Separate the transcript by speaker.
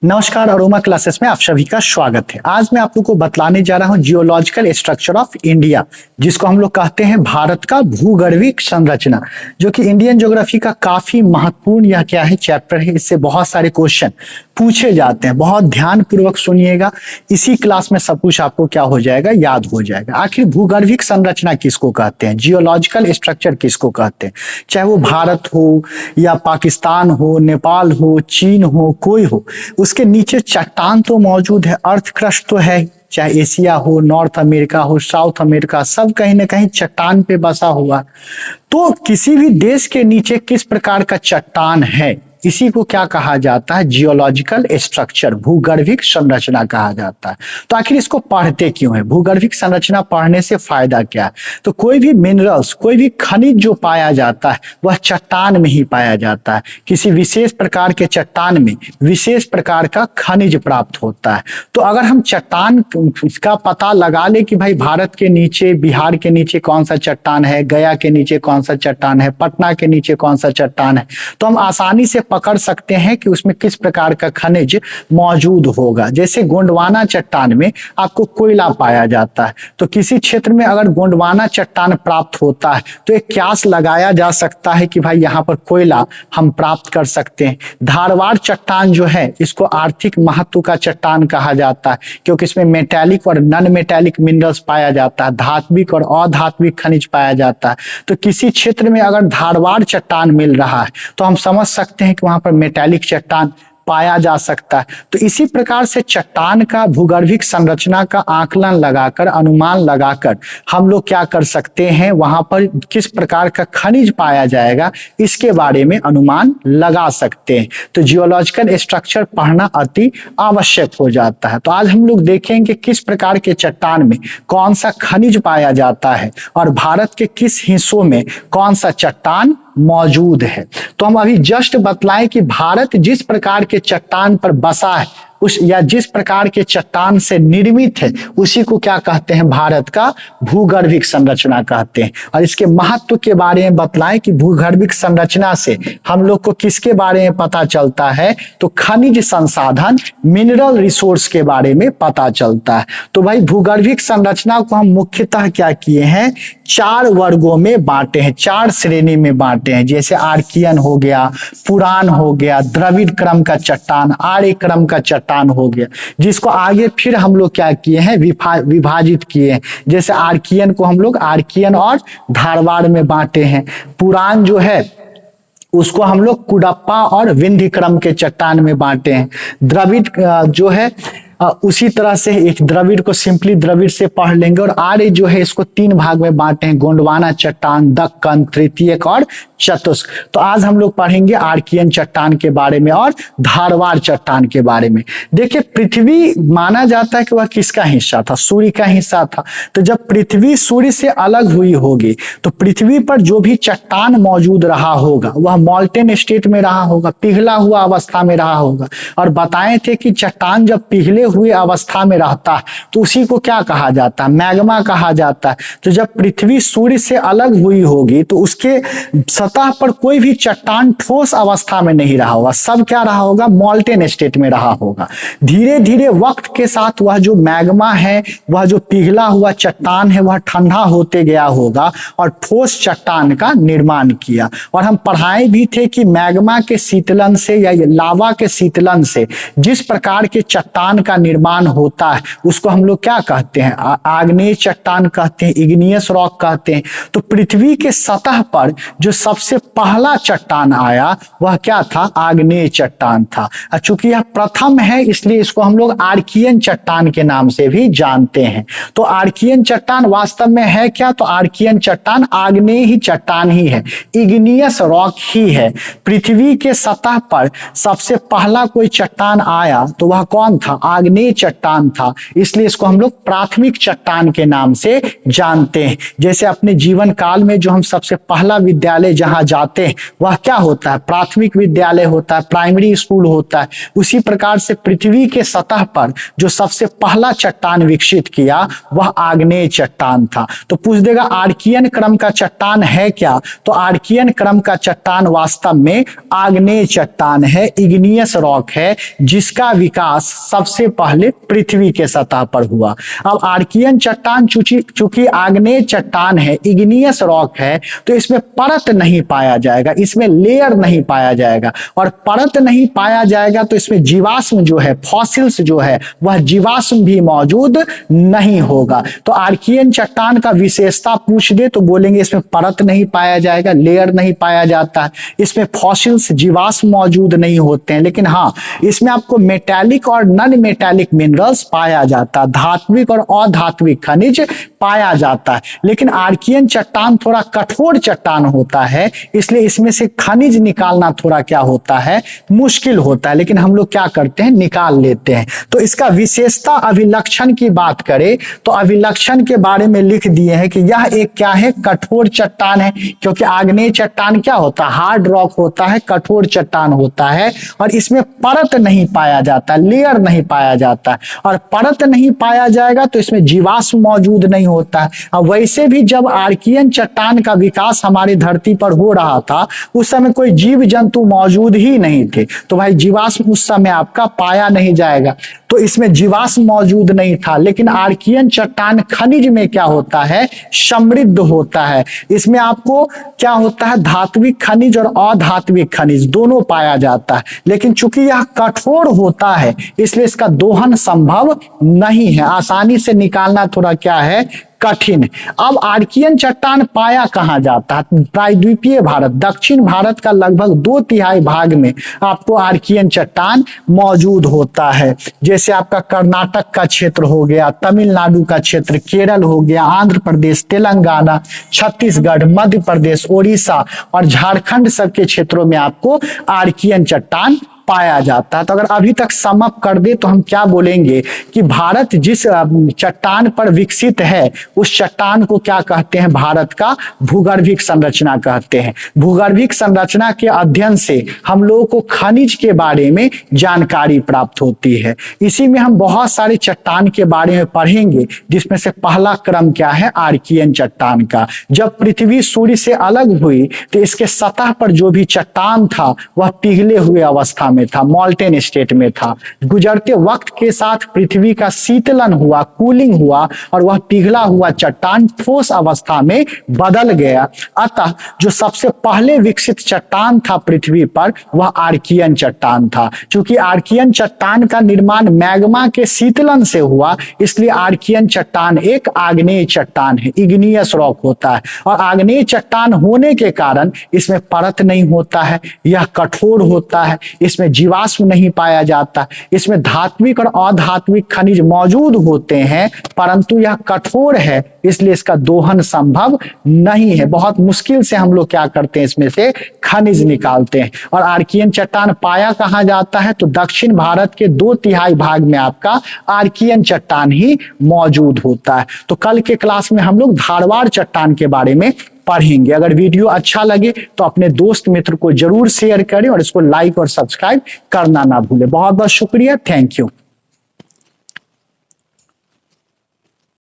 Speaker 1: नमस्कार, aroma classes में आप सभी का स्वागत है। आज मैं आप लोग को बतलाने जा रहा हूं जियोलॉजिकल स्ट्रक्चर ऑफ इंडिया, जिसको हम लोग कहते हैं भारत का भूगर्भिक संरचना, जो कि इंडियन ज्योग्राफी का काफी महत्वपूर्ण यह क्या है चैप्टर है। इससे बहुत सारे क्वेश्चन पूछे जाते हैं। बहुत ध्यान पूर्वक सुनिएगा, इसी क्लास में सब कुछ आपको क्या हो जाएगा, याद हो जाएगा। आखिर भूगर्भिक संरचना किसको कहते हैं, जियोलॉजिकल स्ट्रक्चर किसको कहते हैं, चाहे वो भारत हो या पाकिस्तान हो, नेपाल हो, चीन हो, कोई हो, उसके नीचे चट्टान तो मौजूद है, अर्थ क्रस्ट तो है। चाहे एशिया हो, नॉर्थ अमेरिका हो, साउथ अमेरिका, सब कहीं ना कहीं चट्टान पे बसा हुआ। तो किसी भी देश के नीचे किस प्रकार का चट्टान है, इसी को क्या कहा जाता है, जियोलॉजिकल स्ट्रक्चर, भूगर्भिक संरचना कहा जाता है। तो आखिर इसको पढ़ते क्यों है, भूगर्भिक संरचना पढ़ने से फायदा क्या है। तो कोई भी मिनरल्स, कोई भी खनिज जो पाया जाता है वह चट्टान में ही पाया जाता है। किसी विशेष प्रकार के चट्टान में विशेष प्रकार का खनिज प्राप्त होता है। तो अगर हम चट्टान का पता लगा ले कि भाई भारत के नीचे, बिहार के नीचे कौन सा चट्टान है, गया के नीचे कौन सा चट्टान है, पटना के नीचे कौन सा चट्टान है, तो हम आसानी से पकड़ सकते हैं कि उसमें किस प्रकार का खनिज मौजूद होगा। जैसे गोंडवाना चट्टान में आपको कोयला पाया जाता है, तो किसी क्षेत्र में अगर गोंडवाना चट्टान प्राप्त होता है तो एक क्यास लगाया जा सकता है कि भाई यहाँ पर कोयला हम प्राप्त कर सकते हैं। धारवाड़ चट्टान जो है, इसको आर्थिक महत्व का चट्टान कहा जाता है, क्योंकि इसमें मेटेलिक और नॉन मेटेलिक मिनरल्स पाया जाता है, धात्विक और अधात्विक खनिज पाया जाता है। तो किसी क्षेत्र में अगर धारवाड़ चट्टान मिल रहा है तो हम समझ सकते हैं कि वहां पर मेटेलिक चट्टान पाया जा सकता है। तो इसी प्रकार से चट्टान का भूगर्भिक संरचना का आकलन लगाकर, अनुमान लगाकर हम लोग क्या कर सकते हैं, वहां पर किस प्रकार का खनिज पाया जाएगा इसके बारे में अनुमान लगा सकते हैं। तो जियोलॉजिकल स्ट्रक्चर पढ़ना अति आवश्यक हो जाता है। तो आज हम लोग देखेंगे किस प्रकार के चट्टान में कौन सा खनिज पाया जाता है और भारत के किस हिस्सों में कौन सा चट्टान मौजूद है। तो हम अभी जस्ट बतलाएं कि भारत जिस प्रकार के चट्टान पर बसा है, उस या जिस प्रकार के चट्टान से निर्मित है, उसी को क्या कहते हैं, भारत का भूगर्भिक संरचना कहते हैं। और इसके महत्व के बारे में बतलाएं कि भूगर्भिक संरचना से हम लोग को किसके बारे में पता चलता है, तो खनिज संसाधन, मिनरल रिसोर्स के बारे में पता चलता है। तो भाई भूगर्भिक संरचना को हम मुख्यतः क्या किए हैं, 4 वर्गों में बांटे हैं, 4 श्रेणी में बांटे हैं। जैसे आर्कियन हो गया, पुराण हो गया, द्रविड़ क्रम का चट्टान, आर्य क्रम का चट्टान हो गया, जिसको आगे फिर हम लोग क्या किए हैं, विभाजित किए हैं। जैसे आर्कियन को हम लोग आर्कियन और धारवाड़ में बांटे हैं। पुराण जो है उसको हम लोग कुडप्पा और विंध्य क्रम के चट्टान में बांटे हैं। द्रविड़ जो है उसी तरह से, एक द्रविड़ को सिंपली द्रविड़ से पढ़ लेंगे। और आर्य जो है इसको 3 भाग में बांटे हैं, गोंडवाना चट्टान, दक्कन, तृतीयक और चतुष्क। तो आज हम लोग पढ़ेंगे आर्कियन चट्टान के बारे में और धारवाड़ चट्टान के बारे में। देखिए, पृथ्वी माना जाता है कि वह किसका हिस्सा था, सूर्य का हिस्सा था। तो जब पृथ्वी सूर्य से अलग हुई होगी तो पृथ्वी पर जो भी चट्टान मौजूद रहा होगा वह मॉल्टेन स्टेट में रहा होगा, पिघला हुआ अवस्था में रहा होगा। और बताए थे कि चट्टान जब पिघले हुए अवस्था में रहता है तो उसी को क्या कहा जाता है, मैग्मा कहा जाता है। तो जब पृथ्वी सूर्य से अलग हुई होगी तो उसके सतह पर कोई भी चट्टान ठोस अवस्था में नहीं रहा होगा, सब क्या रहा होगा, मॉल्टेन स्टेट में रहा होगा। धीरे धीरे वक्त के साथ वह जो मैग्मा है, वह जो पिघला हुआ चट्टान है, वह ठंडा होते गया होगा और ठोस चट्टान का निर्माण किया। और हम पढ़ाए भी थे कि मैग्मा के शीतलन से या लावा के शीतलन से जिस प्रकार के चट्टान का निर्माण होता है उसको हम लोग क्या कहते हैं, आग्नेय चट्टान कहते हैं, इग्नियस रॉक कहते हैं। तो पृथ्वी के सतह पर जो सबसे पहला चट्टान आया वह क्या था, आग्नेय चट्टान था। चूंकि यह प्रथम है इसलिए इसको हम लोग आर्कियन चट्टान के नाम से भी जानते हैं। तो आर्कियन चट्टान वास्तव में है क्या, तो आर्कियन चट्टान आग्नेय ही चट्टान ही है, इग्नियस रॉक ही है। पृथ्वी के सतह पर सबसे पहला कोई चट्टान आया तो वह कौन था, आग्नेय आग्नेय चट्टान था, इसलिए इसको हम लोग प्राथमिक चट्टान के नाम से जानते हैं। जैसे अपने जीवन काल में जो हम सबसे पहला विद्यालय जहां जाते हैं वह क्या होता है, प्राथमिक विद्यालय होता है, प्राइमरी स्कूल होता है। उसी प्रकार से पृथ्वी के सतह पर जो सबसे पहला चट्टान विकसित किया वह आग्नेय चट्टान था। तो पूछ देगा आर्कियन क्रम का चट्टान है क्या, तो आर्कियन क्रम का चट्टान वास्तव में आग्नेय चट्टान है, इग्नियस रॉक है, जिसका विकास सबसे पहले पृथ्वी के सतह पर हुआ। अब आर्कियन चट्टान चूंकि आग्नेय चट्टान है, इग्नियस रॉक है, तो इसमें परत नहीं पाया जाएगा, इसमें लेयर नहीं पाया जाएगा, और परत नहीं पाया जाएगा तो इसमें जीवाश्म जो है, फॉसिल्स जो है, वह जीवाश्म भी मौजूद नहीं होगा। तो आर्कियन चट्टान का विशेषता पूछ दे तो बोलेंगे इसमें परत नहीं पाया जाएगा, लेयर नहीं पाया जाता है, इसमें फॉसिल्स जीवाश्म मौजूद नहीं होते हैं, लेकिन हाँ इसमें आपको मेटालिक और नॉन मेटालिक मिनरल्स पाया जाता है, धात्विक और अधात्विक खनिज पाया जाता है। लेकिन आर्कियन चट्टान थोड़ा कठोर चट्टान होता है, इसलिए इसमें से खनिज निकालना थोड़ा क्या होता है, मुश्किल होता है, लेकिन हम लोग क्या करते हैं, निकाल लेते हैं। तो इसका विशेषता अभिलक्षण की बात करें तो अभिलक्षण के बारे में लिख दिए हैं कि यह एक क्या है, कठोर चट्टान है, क्योंकि आग्नेय चट्टान क्या होता है, हार्ड रॉक होता है, कठोर चट्टान होता है, और इसमें परत नहीं पाया जाता, लेयर नहीं पाया जाता, और परत नहीं पाया जाएगा तो इसमें जीवाश्म मौजूद नहीं होता है। अब वैसे भी जब आर्कियन चट्टान का विकास हमारी धरती पर हो रहा था उस समय कोई जीव जंतु मौजूद ही नहीं थे, तो भाई जीवाश्म उस समय आपका पाया नहीं जाएगा, तो इसमें जीवाश्म मौजूद नहीं था। लेकिन आर्कियन चट्टान खनिज में क्या होता है, समृद्ध होता है, इसमें आपको क्या होता है, धात्विक खनिज और अधात्विक खनिज दोनों पाया जाता है। लेकिन चूंकि यह कठोर होता है इसलिए इसका दोहन संभव नहीं है, आसानी से निकालना थोड़ा क्या है, कठिन। अब आर्कियन चट्टान पाया कहां जाता है, प्रायद्वीपीय भारत, दक्षिण भारत का लगभग 2/3 भाग में आपको आर्कियन चट्टान मौजूद होता है। जैसे आपका कर्नाटक का क्षेत्र हो गया, तमिलनाडु का क्षेत्र, केरल हो गया, आंध्र प्रदेश, तेलंगाना, छत्तीसगढ़, मध्य प्रदेश, ओडिशा और झारखंड सबके क्षेत्रों में आपको आर्कियन चट्टान पाया जाता है। तो अगर अभी तक सम अप कर दे तो हम क्या बोलेंगे कि भारत जिस चट्टान पर विकसित है उस चट्टान को क्या कहते हैं, भारत का भूगर्भिक संरचना कहते हैं। भूगर्भिक संरचना के अध्ययन से हम लोगों को खनिज के बारे में जानकारी प्राप्त होती है। इसी में हम बहुत सारे चट्टान के बारे में पढ़ेंगे, जिसमें से पहला क्रम क्या है, आर्कियन चट्टान का। जब पृथ्वी सूर्य से अलग हुई तो इसके सतह पर जो भी चट्टान था वह पिघले हुए अवस्था में था, मॉल्टेन स्टेट में था। गुजरते वक्त के साथ पृथ्वी का शीतलन हुआ, कूलिंग हुआ, और वह पिघला हुआ चट्टान ठोस अवस्था में बदल गया। अतः जो सबसे पहले विकसित चट्टान था पृथ्वी पर वह आर्कियन चट्टान था। क्योंकि आर्कियन चट्टान का निर्माण मैग्मा के शीतलन से हुआ, इसलिए आर्कियन चट्टान एक आग्नेय चट्टान है, इग्नियस रॉक होता है। और आग्नेय चट्टान होने के कारण इसमें परत नहीं होता है, यह कठोर होता है, इसमें जीवाश्म नहीं पाया जाता, इसमें धात्विक और अधात्विक खनिज मौजूद होते हैं, परंतु यह कठोर है इसलिए इसका दोहन संभव नहीं है। बहुत मुश्किल से हम लोग क्या करते हैं, इसमें से खनिज निकालते हैं। और आर्कियन चट्टान पाया कहां जाता है, तो दक्षिण भारत के 2/3 भाग में आपका आर्कियन चट्टान ही मौजूद होता है। तो कल के क्लास में हम लोग धारवाड़ चट्टान के बारे में पढ़ेंगे। अगर वीडियो अच्छा लगे तो अपने दोस्त मित्र को जरूर शेयर करें और इसको लाइक और सब्सक्राइब करना ना भूलें। बहुत बहुत शुक्रिया, थैंक यू।